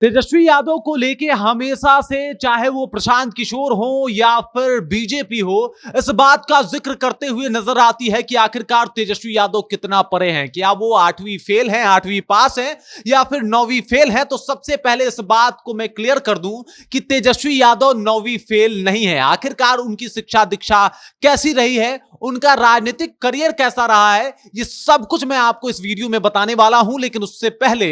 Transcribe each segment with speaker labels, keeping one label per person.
Speaker 1: तेजस्वी यादव को लेके हमेशा से, चाहे वो प्रशांत किशोर हो या फिर बीजेपी हो, इस बात का जिक्र करते हुए नजर आती है कि आखिरकार तेजस्वी यादव कितना परे हैं। क्या वो 8वीं फेल हैं, 8वीं पास हैं या फिर 9वीं फेल हैं? तो सबसे पहले इस बात को मैं क्लियर कर दूं कि तेजस्वी यादव 9वीं फेल नहीं है। आखिरकार उनकी शिक्षा दीक्षा कैसी रही है, उनका राजनीतिक करियर कैसा रहा है, ये सब कुछ मैं आपको इस वीडियो में बताने वाला हूं। लेकिन उससे पहले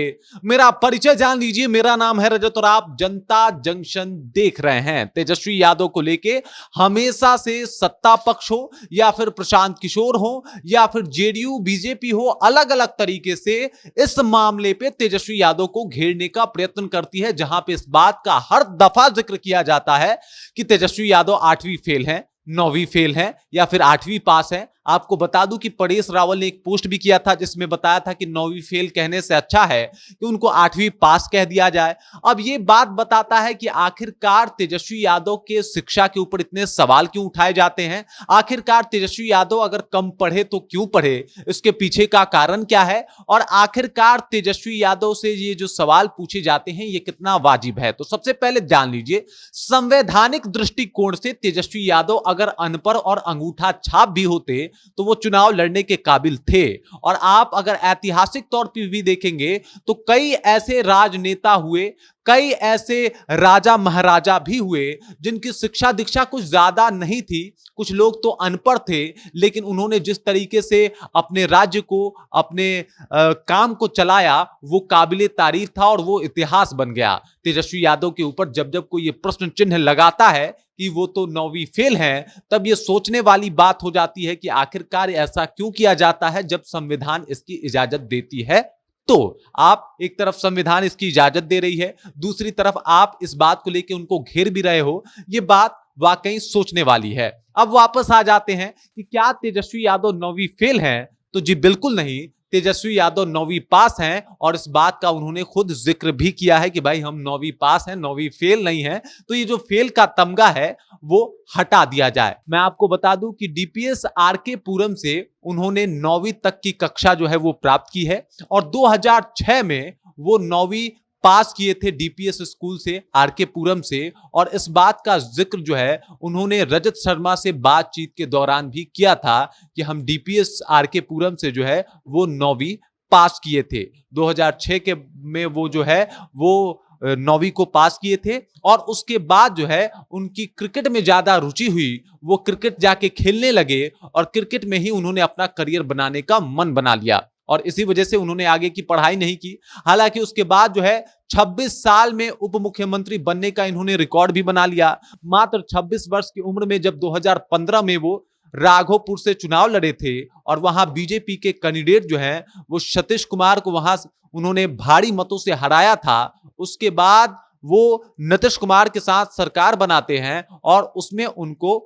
Speaker 1: मेरा परिचय जान लीजिए। मेरा नाम है रजत और आप जनता जंक्शन देख रहे हैं। तेजस्वी यादव को लेके हमेशा से सत्ता पक्ष हो या फिर प्रशांत किशोर हो या फिर जेडीयू बीजेपी हो, अलग अलग तरीके से इस मामले पे तेजस्वी यादव को घेरने का प्रयत्न करती है, जहां पे इस बात का हर दफा जिक्र किया जाता है कि तेजस्वी यादव 8वीं फेल है, 9वीं फेल है या फिर 8वीं पास है। आपको बता दूं कि परेश रावल ने एक पोस्ट भी किया था जिसमें बताया था कि 9वीं फेल कहने से अच्छा है कि उनको 8वीं पास कह दिया जाए। अब ये बात बताता है कि आखिरकार तेजस्वी यादव के शिक्षा के ऊपर इतने सवाल क्यों उठाए जाते हैं। आखिरकार तेजस्वी यादव अगर कम पढ़े तो क्यों पढ़े, इसके पीछे का कारण क्या है, और आखिरकार तेजस्वी यादव से ये जो सवाल पूछे जाते हैं ये कितना वाजिब है। तो सबसे पहले जान लीजिए, संवैधानिक दृष्टिकोण से तेजस्वी यादव अगर अनपढ़ और अंगूठा छाप भी होते तो वो चुनाव लड़ने के काबिल थे। और आप अगर ऐतिहासिक तौर पर भी देखेंगे तो कई ऐसे राजनेता हुए, कई ऐसे राजा महाराजा भी हुए जिनकी शिक्षा दीक्षा कुछ ज्यादा नहीं थी, कुछ लोग तो अनपढ़ थे, लेकिन उन्होंने जिस तरीके से अपने राज्य को, अपने काम को चलाया वो काबिले तारीफ था और वो इतिहास बन गया। तेजस्वी यादव के ऊपर जब जब कोई ये प्रश्न चिन्ह लगाता है कि वो तो 9वीं फेल हैं, तब ये सोचने वाली बात हो जाती है कि आखिरकार ऐसा क्यों किया जाता है जब संविधान इसकी इजाजत देती है। तो आप एक तरफ संविधान इसकी इजाजत दे रही है, दूसरी तरफ आप इस बात को लेकर उनको घेर भी रहे हो, ये बात वाकई सोचने वाली है। अब वापस आ जाते हैं कि क्या तेजस्वी यादव 9वीं फेल हैं? तो जी बिल्कुल नहीं, तेजस्वी यादव 9वीं पास हैं और इस बात का उन्होंने खुद जिक्र भी किया है कि भाई हम 9वीं पास हैं, 9वीं फेल नहीं है। तो ये जो फेल का तमगा है वो हटा दिया जाए। मैं आपको बता दूं कि डीपीएस आरके पुरम से उन्होंने 9वीं तक की कक्षा जो है वो प्राप्त की है और 2006 में वो 9वीं पास किए थे डीपीएस स्कूल से, आरके पुरम से। और इस बात का जिक्र जो है उन्होंने रजत शर्मा से बातचीत के दौरान भी किया था कि हम डीपीएस आरके पुरम से जो है वो 9वीं पास किए थे। 2006 के में वो जो है वो 9वीं को पास किए थे और उसके बाद जो है उनकी क्रिकेट में ज्यादा रुचि हुई, वो क्रिकेट जाके खेलने लगे और क्रिकेट में ही उन्होंने अपना करियर बनाने का मन बना लिया और इसी वजह से उन्होंने आगे की पढ़ाई नहीं की। हालांकि उसके बाद जो है 26 साल में उप मुख्यमंत्री बनने का इन्होंने रिकॉर्ड भी बना लिया। मात्र 26 वर्ष की उम्र में जब 2015 में वो राघोपुर से चुनाव लड़े थे और वहां बीजेपी के कैंडिडेट जो हैं वो सतीश कुमार को वहां उन्होंने भारी मतों से हराया था। उसके बाद वो नीतीश कुमार के साथ सरकार बनाते हैं और उसमें उनको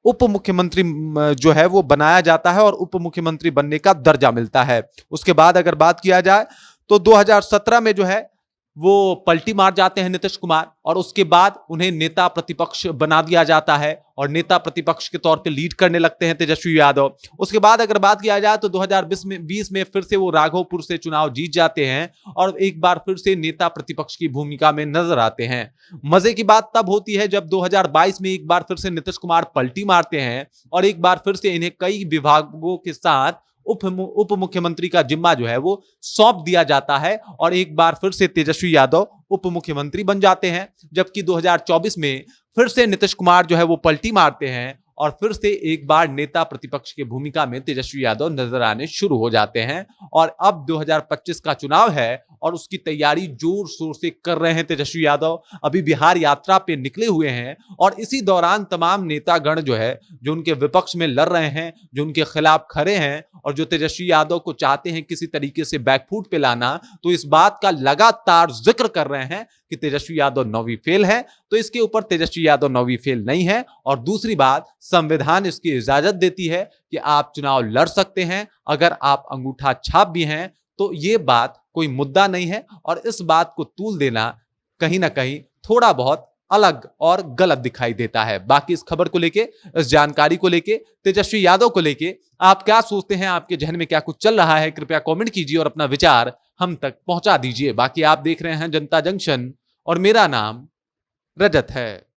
Speaker 1: उप मुख्यमंत्री जो है वो बनाया जाता है और उप मुख्यमंत्री बनने का दर्जा मिलता है। उसके बाद अगर बात किया जाए तो 2017 में जो है वो पलटी मार जाते हैं नीतीश कुमार और उसके बाद उन्हें नेता प्रतिपक्ष बना दिया जाता है और नेता प्रतिपक्ष के तौर पे लीड करने लगते हैं तेजस्वी यादव। उसके बाद अगर बात किया जाए तो 2020 में फिर से वो राघोपुर से चुनाव जीत जाते हैं और एक बार फिर से नेता प्रतिपक्ष की भूमिका में नजर आते हैं। मजे की बात तब होती है जब 2022 में एक बार फिर से नीतीश कुमार पलटी मारते हैं और एक बार फिर से इन्हें कई विभागों के साथ उप मुख्यमंत्री का जिम्मा जो है वो सौंप दिया जाता है और एक बार फिर से तेजस्वी यादव उप मुख्यमंत्री बन जाते हैं। जबकि 2024 में फिर से नीतीश कुमार जो है वो पलटी मारते हैं और फिर से एक बार नेता प्रतिपक्ष की भूमिका में तेजस्वी यादव नजर आने शुरू हो जाते हैं। और अब 2025 का चुनाव है और उसकी तैयारी जोर शोर से कर रहे हैं तेजस्वी यादव। अभी बिहार यात्रा पे निकले हुए हैं और इसी दौरान तमाम नेतागण जो है जो उनके विपक्ष में लड़ रहे हैं, जो उनके खिलाफ खड़े हैं और जो तेजस्वी यादव को चाहते हैं किसी तरीके से बैकफुट पे लाना, तो इस बात का लगातार जिक्र कर रहे हैं कि तेजस्वी यादव 9वीं फेल है। तो इसके ऊपर तेजस्वी यादव 9वीं फेल नहीं है। और दूसरी बात, संविधान इसकी इजाजत देती है कि आप चुनाव लड़ सकते हैं अगर आप अंगूठा छाप भी हैं। तो ये बात कोई मुद्दा नहीं है और इस बात को तूल देना कहीं ना कहीं थोड़ा बहुत अलग और गलत दिखाई देता है। बाकी इस खबर को लेके, इस जानकारी को लेके, तेजस्वी यादव को लेके आप क्या सोचते हैं, आपके जहन में क्या कुछ चल रहा है, कृपया कमेंट कीजिए और अपना विचार हम तक पहुंचा दीजिए। बाकी आप देख रहे हैं जनता जंक्शन, और मेरा नाम रजत है।